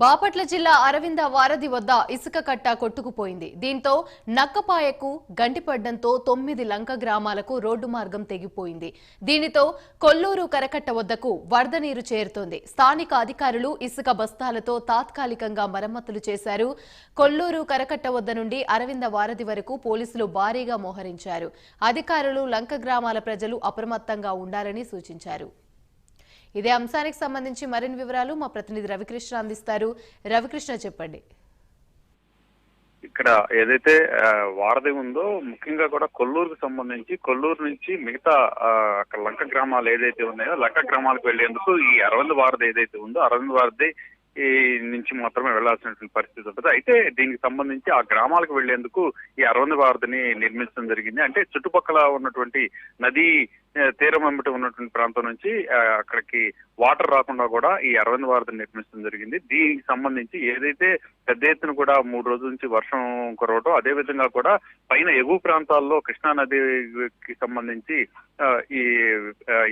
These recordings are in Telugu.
బాపట్ల జిల్లా అరవింద వారధి వద్ద ఇసుక కట్ట కొట్టుకుపోయింది. దీంతో నక్కపాయకు గంటిపడ్డంతో 9 లంక గ్రామాలకు రోడ్డు మార్గం తెగిపోయింది. దీనితో కొల్లూరు కరకట్ట వద్దకు వరద నీరు చేరుతోంది. స్థానిక అధికారులు ఇసుక బస్తాలతో తాత్కాలికంగా మరమ్మతులు చేశారు. కొల్లూరు కరకట్ట వద్ద నుండి అరవింద వారధి వరకు పోలీసులు భారీగా మోహరించారు. అధికారులు లంక గ్రామాల ప్రజలు అప్రమత్తంగా ఉండాలని సూచించారు. ఇదే అంశానికి సంబంధించి మరిన్ని వివరాలు మా ప్రతినిధి రవికృష్ణ అందిస్తారు. రవికృష్ణ, చెప్పండి. ఇక్కడ ఏదైతే వారధి ఉందో ముఖ్యంగా కూడా కొల్లూరుకు సంబంధించి కొల్లూరు నుంచి మిగతా అక్కడ లంక గ్రామాలు ఏదైతే ఉన్నాయో లంక గ్రామాలకు వెళ్లేందుకు ఈ అరవింద వారధి ఏదైతే ఉందో అరవింద వారధి ఈ నుంచి మాత్రమే వెళ్లాల్సినటువంటి పరిస్థితి ఉంటుంది. అయితే దీనికి సంబంధించి ఆ గ్రామాలకు వెళ్లేందుకు ఈ అరవింద వారధిని నిర్మించడం జరిగింది. అంటే చుట్టుపక్కల ఉన్నటువంటి నదీ తీరం వెంబటి ఉన్నటువంటి ప్రాంతం నుంచి అక్కడికి వాటర్ రాకుండా కూడా ఈ అరవింద వారధిని నిర్మించడం జరిగింది. దీనికి సంబంధించి ఏదైతే పెద్ద ఎత్తున కూడా 3 రోజుల నుంచి వర్షం కురవటం, అదే విధంగా కూడా పైన ఎగువ ప్రాంతాల్లో కృష్ణా నదికి సంబంధించి ఈ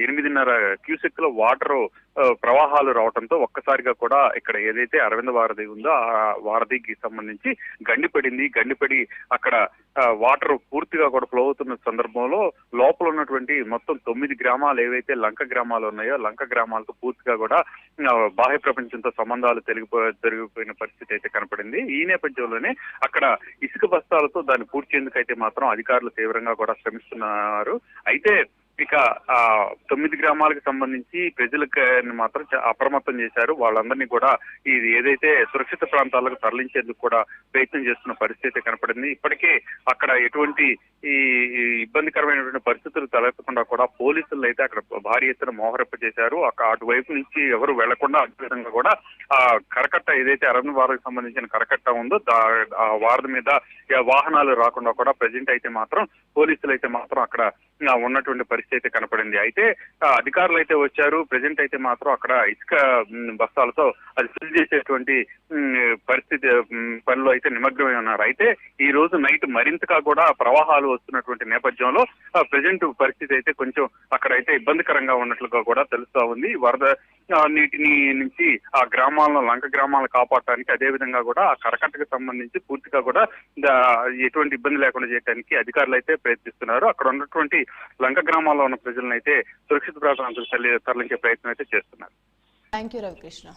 8.5 క్యూసెక్ లో వాటర్ ప్రవాహాలు రావడంతో ఒక్కసారిగా కూడా ఇక్కడ ఏదైతే అరవింద వారధి ఉందో ఆ వారధికి సంబంధించి గండిపడి అక్కడ వాటర్ పూర్తిగా కూడా ఫ్లో అవుతున్న సందర్భంలో లోపల ఉన్నటువంటి మొత్తం 9 గ్రామాలు ఏవైతే లంక గ్రామాలు ఉన్నాయో లంక గ్రామాలతో పూర్తిగా కూడా బాహ్య ప్రపంచంతో సంబంధాలు జరిగిపోయిన పరిస్థితి అయితే కనపడింది. ఈ నేపథ్యంలోనే అక్కడ ఇసుక బస్తాలతో దాన్ని పూడ్చేందుకైతే మాత్రం అధికారులు తీవ్రంగా కూడా శ్రమిస్తున్నారు. అయితే ఇక 9 గ్రామాలకు సంబంధించి ప్రజలకు మాత్రం అప్రమత్తం చేశారు. వాళ్ళందరినీ కూడా ఇది ఏదైతే సురక్షిత ప్రాంతాలకు తరలించేందుకు కూడా ప్రయత్నం చేస్తున్న పరిస్థితి కనపడింది. ఇప్పటికే అక్కడ ఎటువంటి ఈ ఇబ్బందికరమైనటువంటి పరిస్థితులు తలెత్తకుండా కూడా పోలీసులు అయితే అక్కడ భారీ ఎత్తున మోహరింప చేశారు. అటువైపు నుంచి ఎవరు వెళ్లకుండా అదేవిధంగా కూడా ఆ కరకట్ట ఏదైతే అరవింద వారధికి సంబంధించిన కరకట్ట ఉందో ఆ వారధి మీద వాహనాలు రాకుండా కూడా ప్రజెంట్ అయితే మాత్రం పోలీసులు అయితే మాత్రం అక్కడ ఉన్నటువంటి పరిస్థితి అయితే కనపడింది. అయితే అధికారులు అయితే వచ్చారు. ప్రజెంట్ అయితే మాత్రం అక్కడ ఇసుక బస్తాలతో అది ఫిల్ చేసేటువంటి పరిస్థితి పనిలో అయితే నిమగ్నమై ఉన్నారు. అయితే ఈ రోజు నైట్ మరింతగా కూడా ప్రవాహాలు వస్తున్నటువంటి నేపథ్యంలో ప్రజెంట్ పరిస్థితి అయితే కొంచెం అక్కడైతే ఇబ్బందికరంగా ఉన్నట్లుగా కూడా తెలుస్తా ఉంది. వరద నీటిని నుంచి ఆ గ్రామాలను లంక గ్రామాలను కాపాడటానికి అదే విధంగా కూడా ఆ కరకట్టకు సంబంధించి పూర్తిగా కూడా ఎటువంటి ఇబ్బంది లేకుండా చేయడానికి అధికారులు అయితే ప్రయత్నిస్తున్నారు. అక్కడ ఉన్నటువంటి లంక గ్రామాల్లో ఉన్న ప్రజలను అయితే సురక్షిత ప్రాంతాలకు తరలించే ప్రయత్నం అయితే చేస్తున్నారు. థాంక్యూ రవికృష్ణ.